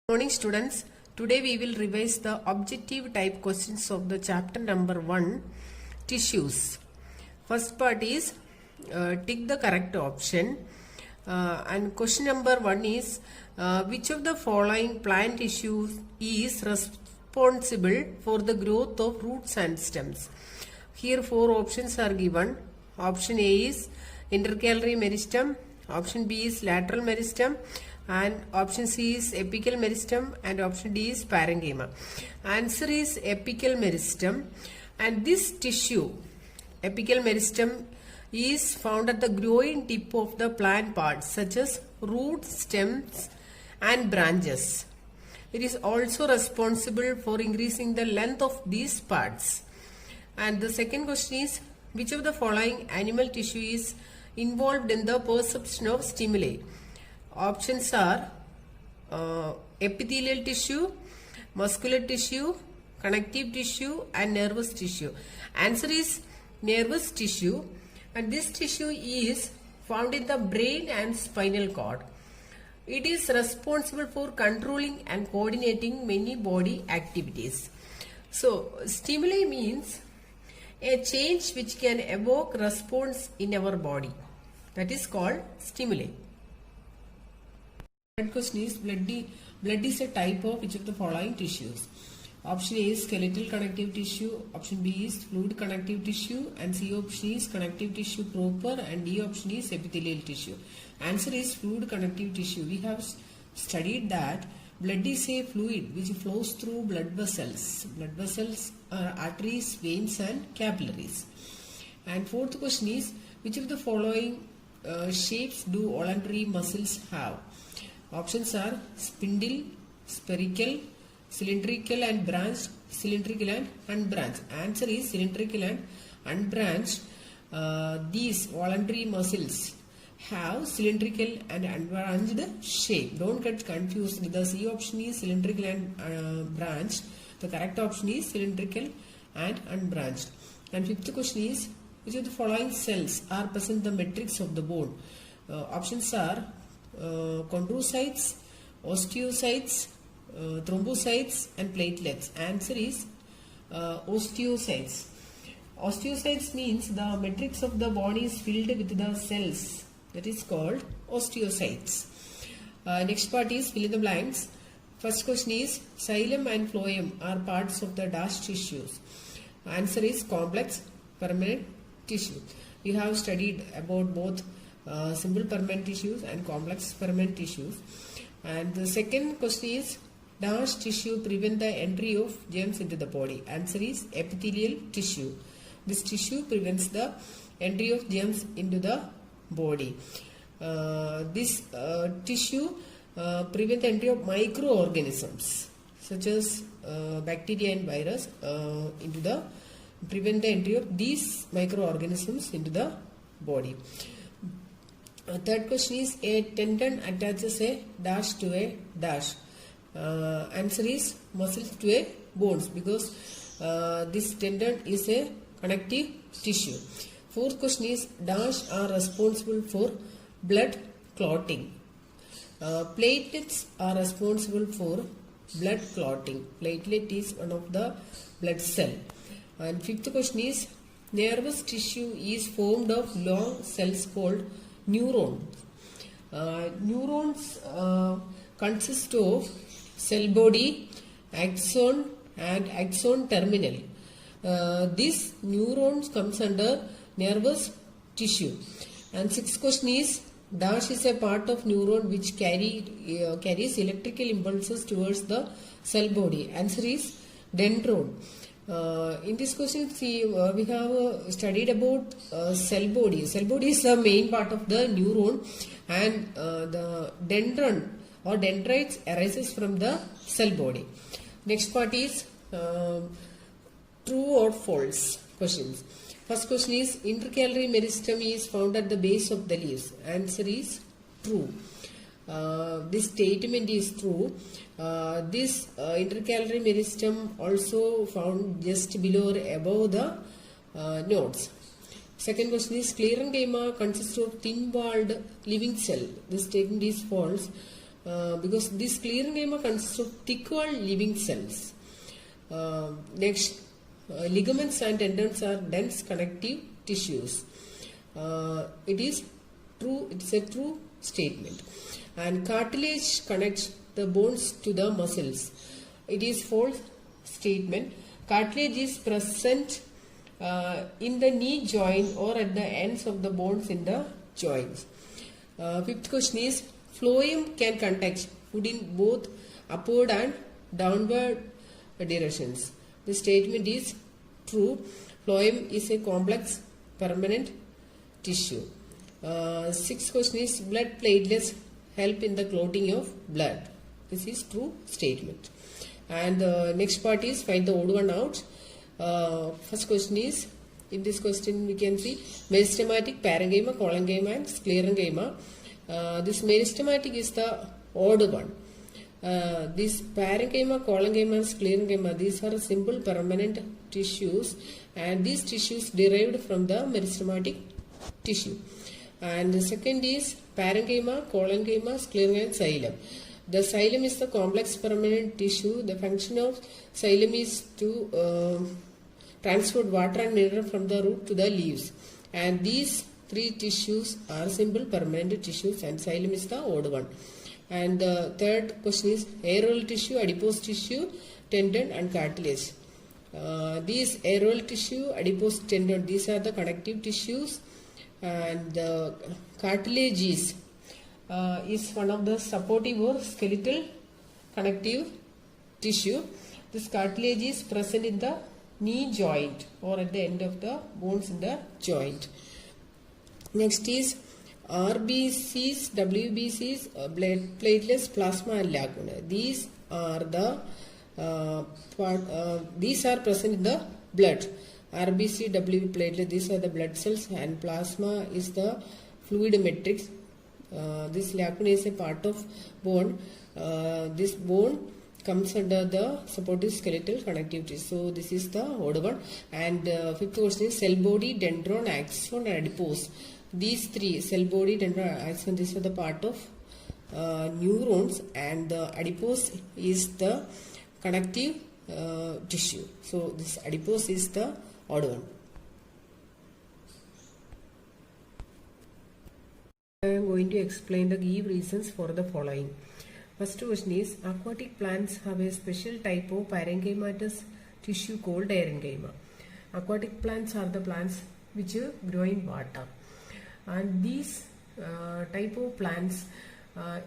Morning students, today we will revise the objective type questions of the chapter number 1, tissues. First part is tick the correct option and question number 1 is which of the following plant tissues is responsible for the growth of roots and stems. Here 4 options are given. Option A is intercalary meristem, option B is lateral meristem, and option C is apical meristem, and option D is parenchyma. Answer is apical meristem, and this tissue, apical meristem, is found at the growing tip of the plant parts such as roots, stems and branches. It is also responsible for increasing the length of these parts. And the second question is which of the following animal tissue is involved in the perception of stimuli. Options are epithelial tissue, muscular tissue, connective tissue and nervous tissue. Answer is nervous tissue, and this tissue is found in the brain and spinal cord. It is responsible for controlling and coordinating many body activities. So stimuli means a change which can evoke response in our body. That is called stimuli. Third question is blood is a type of which of the following tissues. Option A is skeletal connective tissue, option B is fluid connective tissue, and C option is connective tissue proper, and D option is epithelial tissue. Answer is fluid connective tissue. We have studied that blood is a fluid which flows through blood vessels. Blood vessels are arteries, veins and capillaries. And fourth question is which of the following shapes do voluntary muscles have? Options are spindle, spherical, cylindrical and branched, cylindrical and unbranched. Answer is cylindrical and unbranched. These voluntary muscles have cylindrical and unbranched shape. Don't get confused. The C option is cylindrical and branched. The correct option is cylindrical and unbranched. And fifth question is which of the following cells are present in the matrix of the bone? Options are chondrocytes, osteocytes, thrombocytes and platelets. Answer is osteocytes. Osteocytes means the matrix of the bone is filled with the cells. That is called osteocytes. Next part is fill in the blanks. First question is xylem and phloem are parts of the dash tissues. Answer is complex permanent tissue. We have studied about both simple permanent tissues and complex permanent tissues. And the second question is dash tissue prevent the entry of germs into the body. Answer is epithelial tissue. This tissue prevents the entry of germs into the body. This tissue prevent the entry of microorganisms such as bacteria and virus prevent the entry of these microorganisms into the body. Third question is a tendon attaches a dash to a dash. Answer is muscles to a bones because this tendon is a connective tissue. Fourth question is dash are responsible for blood clotting. Platelets are responsible for blood clotting. Platelet is one of the blood cell. And fifth question is nervous tissue is formed of long cells called neurons. Neurons consist of cell body, axon and axon terminal. This neurons comes under nervous tissue. And sixth question is dash is a part of neuron which carries electrical impulses towards the cell body. Answer is dendron. In this question, we have studied about cell body. Cell body is the main part of the neuron, and the dendron or dendrites arises from the cell body. Next part is true or false questions. First question is intercalary meristem is found at the base of the leaves. Answer is true. This statement is true. This intercalary meristem also found just below or above the nodes. Second question is sclerenchyma consists of thin-walled living cell. This statement is false. because this sclerenchyma consists of thick-walled living cells. Next, ligaments and tendons are dense connective tissues. It's a true statement. And cartilage connects the bones to the muscles. It is false statement. Cartilage is present in the knee joint or at the ends of the bones in the joints. Fifth question is, phloem can contact food in both upward and downward directions. The statement is true. Phloem is a complex permanent tissue. Sixth question is, blood platelets help in the clotting of blood. This is true statement. And next part is find the odd one out. First question is, in this question we can see meristematic, parenchyma, collenchyma and sclerenchyma. This meristematic is the odd one. This parenchyma, collenchyma and sclerenchyma, these are simple permanent tissues, and these tissues derived from the meristematic tissue. And the second is parenchyma, collenchyma, sclerenchyma and xylem. The xylem is the complex permanent tissue. The function of xylem is to transport water and mineral from the root to the leaves. And these three tissues are simple permanent tissues, and xylem is the odd one. And the third question is areolar tissue, adipose tissue, tendon and cartilage. These areolar tissue, adipose, tendon, these are the connective tissues, and the cartilage is one of the supportive or skeletal connective tissue. This cartilage is present in the knee joint or at the end of the bones in the joint. Next is RBCs, WBCs, blood platelets, plasma and lacuna. These are the these are present in the blood. RBC, WB platelet, these are the blood cells, and plasma is the fluid matrix. This lacuna is a part of bone. This bone comes under the supportive skeletal connectivity. So this is the odd one. And fifth question is cell body, dendron, axon and adipose. These three, cell body, dendron, axon, these are the part of neurons, and the adipose is the connective tissue. So this adipose is the odd one. I am going to explain the key reasons for the following. First question is, aquatic plants have a special type of parenchymatous tissue called parenchyma. Aquatic plants are the plants which grow in water, and these type of plants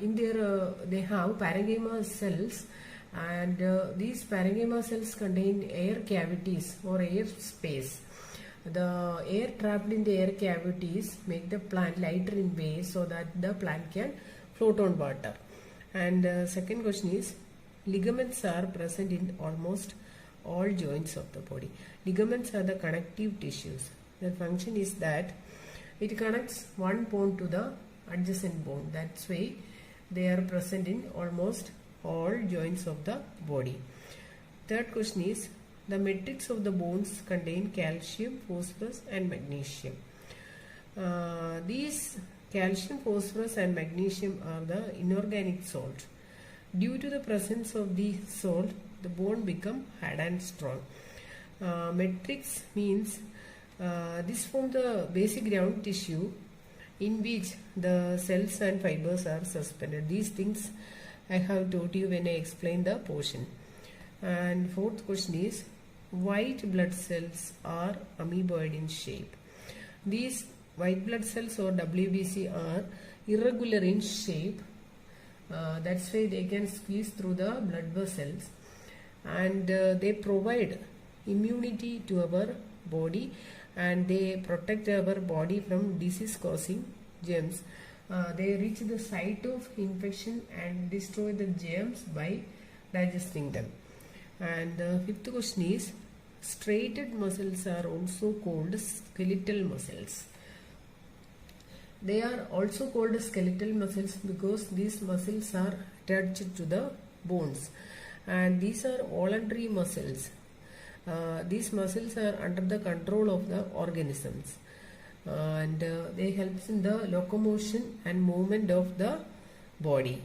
in their they have parenchyma cells, and these parenchyma cells contain air cavities or air space. The air trapped in the air cavities make the plant lighter in base so that the plant can float on water. And second question is, ligaments are present in almost all joints of the body. Ligaments are the connective tissues. The function is that it connects one bone to the adjacent bone. That's why they are present in almost all joints of the body. Third question is, the matrix of the bones contain calcium, phosphorus and magnesium. These calcium, phosphorus and magnesium are the inorganic salt. Due to the presence of the salt, the bone become hard and strong. Matrix means this forms the basic ground tissue in which the cells and fibers are suspended. These things I have taught you when I explained the portion. And fourth question is, white blood cells are amoeboid in shape. These white blood cells or WBC are irregular in shape. That's why they can squeeze through the blood vessels, and they provide immunity to our body, and they protect our body from disease causing germs. They reach the site of infection and destroy the germs by digesting them. And the fifth question is, striated muscles are also called skeletal muscles. They are also called skeletal muscles because these muscles are attached to the bones, and these are voluntary muscles. These muscles are under the control of the organisms, and they help in the locomotion and movement of the body.